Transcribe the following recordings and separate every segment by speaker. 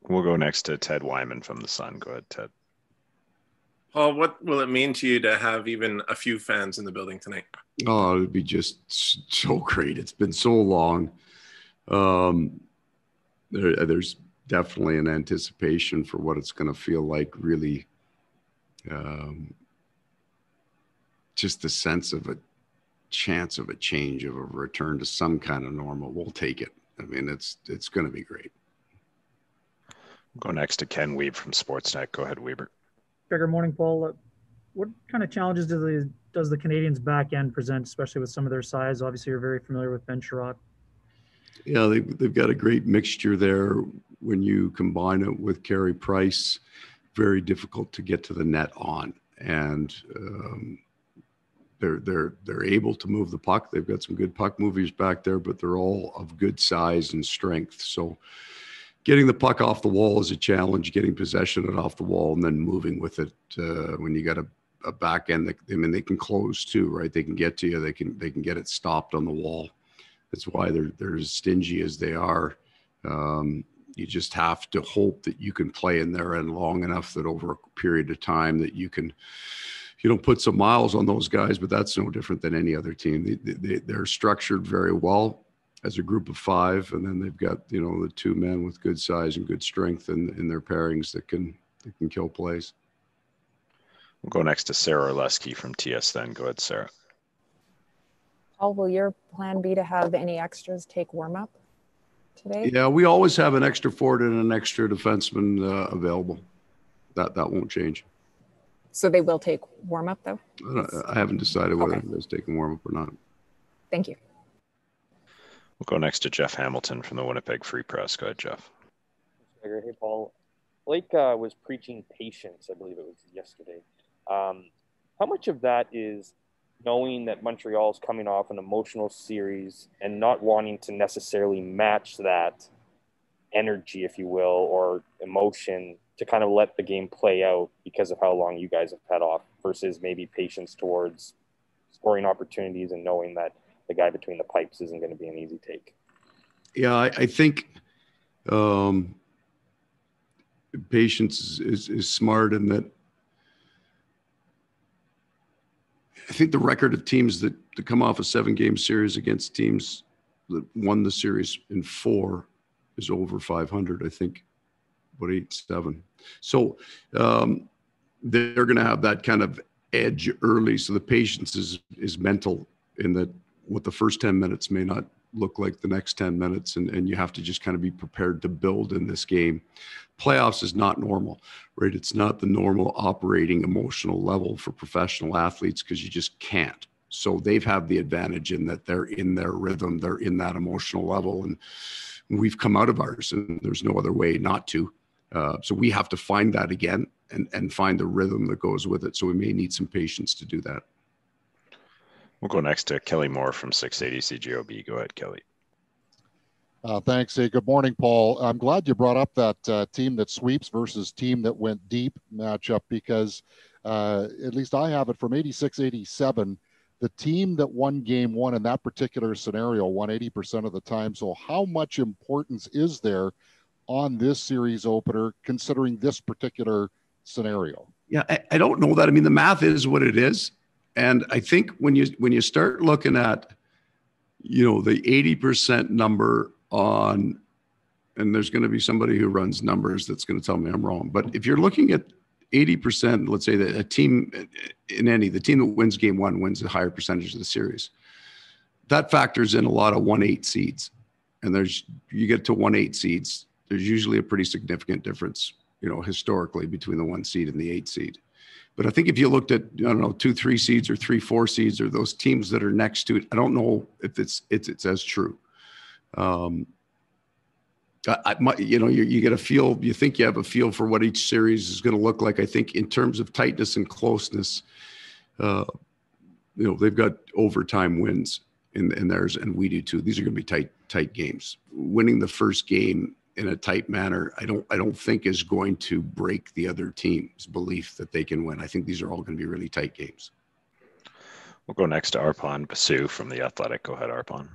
Speaker 1: We'll go next to Ted Wyman from the Sun. Go ahead, Ted.
Speaker 2: Paul, what will it mean to you to have even a few fans in the building tonight?
Speaker 3: Oh, it'd be just so great. It's been so long. There's definitely an anticipation for what it's going to feel like, really. Just the sense of a chance of a change, of a return to some kind of normal. We'll take it. I mean, it's going to be great.
Speaker 1: We'll go next to Ken Weeb from Sportsnet. Go ahead, Weber.
Speaker 4: Good morning, Paul. What kind of challenges does the Canadiens back end present, especially with some of their size? Obviously, you're very familiar with Ben Sherratt.
Speaker 3: Yeah, they've got a great mixture there. When you combine it with Carey Price, very difficult to get to the net on, and they're able to move the puck. They've got some good puck movers back there, but they're all of good size and strength. So getting the puck off the wall is a challenge, getting possession of it off the wall and then moving with it. When you got a back end, they can close too, right? They can get to you. They can get it stopped on the wall. That's why they're as stingy as they are. You just have to hope that you can play in their end long enough that over a period of time that you can, put some miles on those guys, but that's no different than any other team. They're structured very well as a group of five, and then they've got, the two men with good size and good strength in their pairings that can kill plays.
Speaker 1: We'll go next to Sarah Orlesky from TSN. Go ahead, Sarah.
Speaker 5: Paul, will your plan be to have any extras take warm-up today?
Speaker 3: Yeah, we always have an extra forward and an extra defenseman available. That won't change.
Speaker 5: So they will take warm-up, though?
Speaker 3: I haven't decided whether anybody's taking warm-up or not.
Speaker 5: Thank you.
Speaker 1: We'll go next to Jeff Hamilton from the Winnipeg Free Press. Go ahead, Jeff.
Speaker 6: Hey, Paul. Blake was preaching patience, I believe it was yesterday. How much of that is knowing that Montreal is coming off an emotional series and not wanting to necessarily match that energy, if you will, or emotion to kind of let the game play out because of how long you guys have had off, versus maybe patience towards scoring opportunities and knowing that the guy between the pipes isn't going to be an easy take?
Speaker 3: Yeah, I think patience is smart in that. I think the record of teams that come off a 7-game series against teams that won the series in 4 is over 500, I think, about 8-7. So they're going to have that kind of edge early. So the patience is mental, in that what the first 10 minutes may not look like the next 10 minutes. And you have to just kind of be prepared to build in this game. Playoffs is not normal, right? It's not the normal operating emotional level for professional athletes, because you just can't. So they've had the advantage in that they're in their rhythm, they're in that emotional level, and we've come out of ours, and there's no other way not to. So we have to find that again and find the rhythm that goes with it. So we may need some patience to do that.
Speaker 1: We'll go next to Kelly Moore from 680 CJOB. Go ahead, Kelly.
Speaker 7: Thanks. Hey, good morning, Paul. I'm glad you brought up that team that sweeps versus team that went deep matchup, because at least I have it from 86-87. The team that won game 1 in that particular scenario won 80% of the time. So how much importance is there on this series opener, considering this particular scenario?
Speaker 3: Yeah, I don't know that. I mean, the math is what it is. And I think when you start looking at, the 80% number on, and there's going to be somebody who runs numbers that's going to tell me I'm wrong. But if you're looking at 80%, let's say that a team the team that wins game 1 wins a higher percentage of the series. That factors in a lot of 1-8 seeds. And you get to 1-8 seeds, there's usually a pretty significant difference, historically, between the 1 seed and the 8 seed. But I think if you looked at, 2-3 seeds or 3-4 seeds, or those teams that are next to it, I don't know if it's as true. You get a feel, you think you have a feel for what each series is going to look like. I think in terms of tightness and closeness, they've got overtime wins in theirs, and we do too. These are going to be tight games. Winning the first game in a tight manner, I don't think is going to break the other team's belief that they can win. I think these are all going to be really tight games.
Speaker 1: We'll go next to Arpon Basu from The Athletic. Go ahead, Arpon.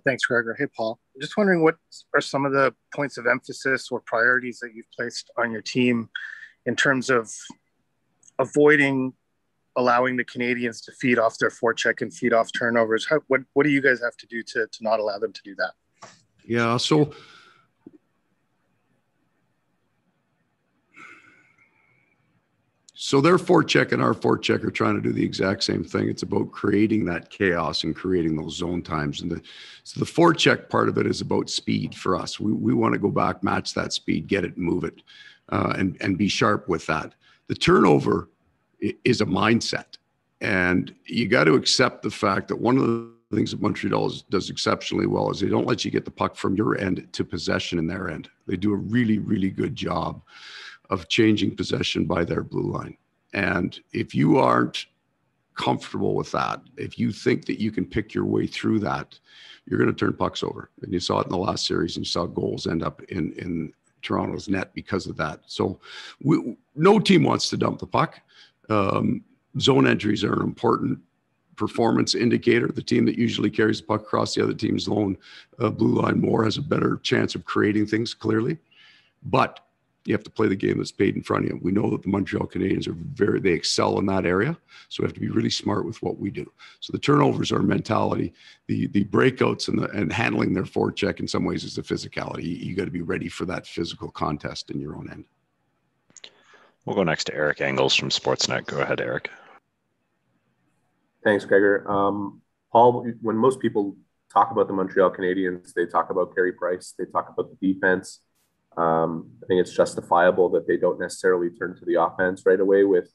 Speaker 8: Thanks, Gregor. Hey, Paul. Just wondering what are some of the points of emphasis or priorities that you've placed on your team in terms of avoiding allowing the Canadiens to feed off their forecheck and feed off turnovers? What do you guys have to do to not allow them to do that?
Speaker 3: Yeah, so their forecheck and our forecheck are trying to do the exact same thing. It's about creating that chaos and creating those zone times. And so the forecheck part of it is about speed for us. We want to go back, match that speed, get it, move it, and be sharp with that. The turnover is a mindset. And you got to accept the fact that one of the things that Montreal does exceptionally well is they don't let you get the puck from your end to possession in their end. They do a really, really good job of changing possession by their blue line. And if you aren't comfortable with that, if you think that you can pick your way through that, you're going to turn pucks over. And you saw it in the last series, and you saw goals end up in Toronto's net because of that. So no team wants to dump the puck. Zone entries are an important performance indicator. The team that usually carries the puck across the other team's zone blue line more has a better chance of creating things, clearly. But you have to play the game that's paid in front of you. We know that the Montreal Canadiens they excel in that area. So we have to be really smart with what we do. So the turnovers are mentality. The breakouts and handling their forecheck in some ways is the physicality. You got to be ready for that physical contest in your own end.
Speaker 1: We'll go next to Eric Engels from Sportsnet. Go ahead, Eric.
Speaker 9: Thanks, Gregor. Paul, when most people talk about the Montreal Canadiens, they talk about Carey Price. They talk about the defense. I think it's justifiable that they don't necessarily turn to the offense right away with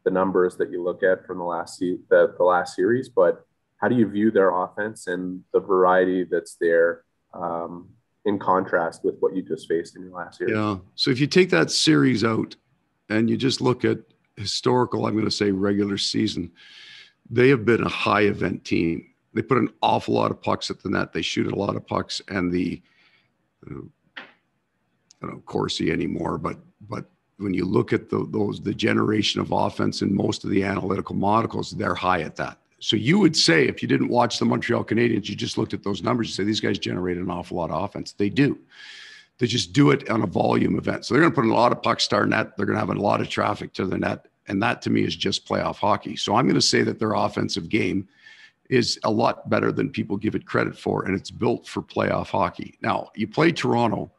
Speaker 9: the numbers that you look at from the last series. But how do you view their offense and the variety that's there in contrast with what you just faced in your last series?
Speaker 3: Yeah. So if you take that series out and you just look at historical, I'm going to say regular season, they have been a high event team. They put an awful lot of pucks at the net. They shoot a lot of pucks, and I don't Corsi anymore, but when you look at the generation of offense in most of the analytical models, they're high at that. So you would say, if you didn't watch the Montreal Canadiens, you just looked at those numbers, you say these guys generate an awful lot of offense. They do. They just do it on a volume event. So they're going to put in a lot of pucks to our net. They're going to have a lot of traffic to the net. And that to me is just playoff hockey. So I'm going to say that their offensive game is a lot better than people give it credit for. And it's built for playoff hockey. Now you play Toronto,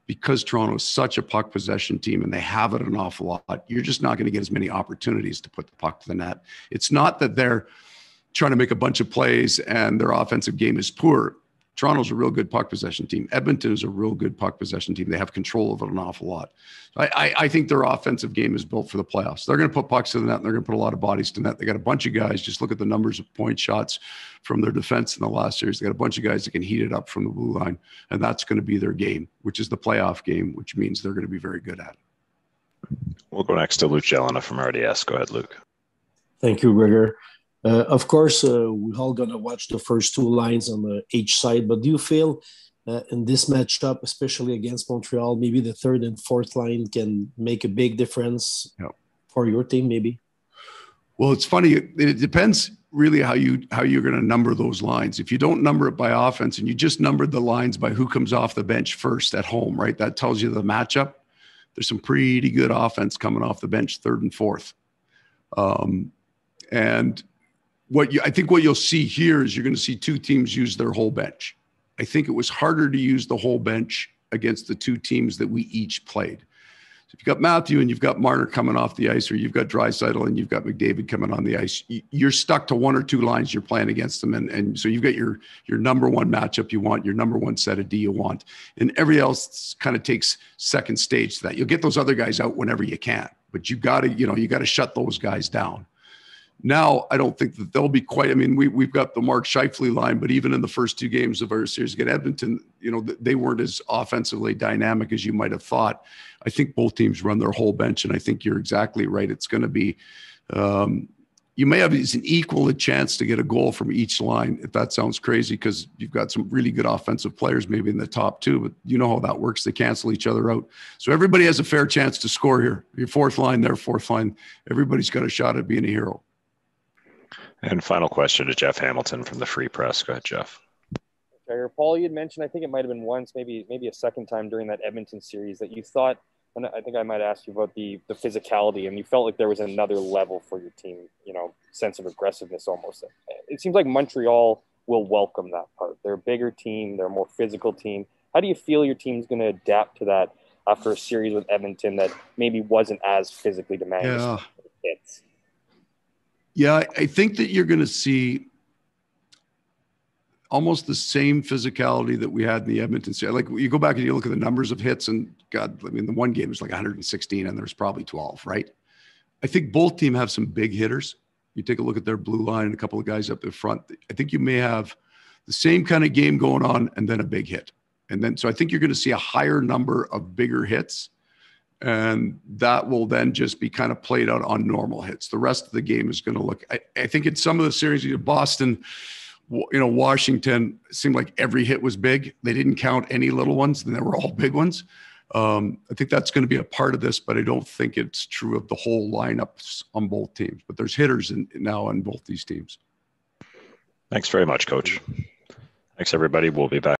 Speaker 3: because Toronto is such a puck possession team and they have it an awful lot, you're just not going to get as many opportunities to put the puck to the net. It's not that they're trying to make a bunch of plays and their offensive game is poor. Toronto's a real good puck possession team. Edmonton is a real good puck possession team. They have control of it an awful lot. I think their offensive game is built for the playoffs. They're going to put pucks to the net, and they're going to put a lot of bodies to the net. They got a bunch of guys. Just look at the numbers of point shots from their defense in the last series. They got a bunch of guys that can heat it up from the blue line, and that's going to be their game, which is the playoff game, which means they're going to be very good at it.
Speaker 1: We'll go next to Luke Jelena from RDS. Go ahead, Luke.
Speaker 10: Thank you, Gregor. Of course, we're all going to watch the first two lines on each side, but do you feel in this matchup, especially against Montreal, maybe the third and fourth line can make a big difference for your team, maybe?
Speaker 3: Well, it's funny. It depends really how you're going to number those lines. If you don't number it by offense and you just numbered the lines by who comes off the bench first at home, right? That tells you the matchup. There's some pretty good offense coming off the bench, third and fourth. And I think what you'll see here is you're going to see two teams use their whole bench. I think it was harder to use the whole bench against the two teams that we each played. So if you've got Matthew and you've got Marner coming off the ice, or you've got Draisaitl and you've got McDavid coming on the ice, you're stuck to one or two lines you're playing against them. And so you've got your number one matchup you want, your number one set of D you want. And everybody else kind of takes second stage to that. You'll get those other guys out whenever you can, but you got to shut those guys down. Now, I don't think that they'll be quite. I mean, we've got the Mark Scheifele line, but even in the first two games of our series against Edmonton, they weren't as offensively dynamic as you might have thought. I think both teams run their whole bench, and I think you're exactly right. It's going to be, you may have an equal chance to get a goal from each line, if that sounds crazy, because you've got some really good offensive players maybe in the top two, but you know how that works. They cancel each other out. So everybody has a fair chance to score here. Your fourth line, their fourth line, everybody's got a shot at being a hero.
Speaker 1: And final question to Jeff Hamilton from the Free Press. Go ahead, Jeff.
Speaker 6: fair. Paul, you had mentioned, I think it might have been once, maybe a second time during that Edmonton series, that you thought, and I think I might ask you about the physicality, and you felt like there was another level for your team, sense of aggressiveness almost. It seems like Montreal will welcome that part. They're a bigger team. They're a more physical team. How do you feel your team's going to adapt to that after a series with Edmonton that maybe wasn't as physically demanding?
Speaker 3: Yeah, I think that you're going to see almost the same physicality that we had in the Edmonton series. Like, you go back and you look at the numbers of hits, and God, I mean, the one game was like 116 and there's probably 12, right? I think both teams have some big hitters. You take a look at their blue line and a couple of guys up in front. I think you may have the same kind of game going on and then a big hit. And then, so I think you're going to see a higher number of bigger hits, and that will then just be kind of played out on normal hits. The rest of the game is going to look, I think in some of the series, Boston, Washington, seemed like every hit was big. They didn't count any little ones, and they were all big ones. I think that's going to be a part of this, but I don't think it's true of the whole lineups on both teams. But there's hitters now on both these teams.
Speaker 1: Thanks very much, Coach. Thanks, everybody. We'll be back.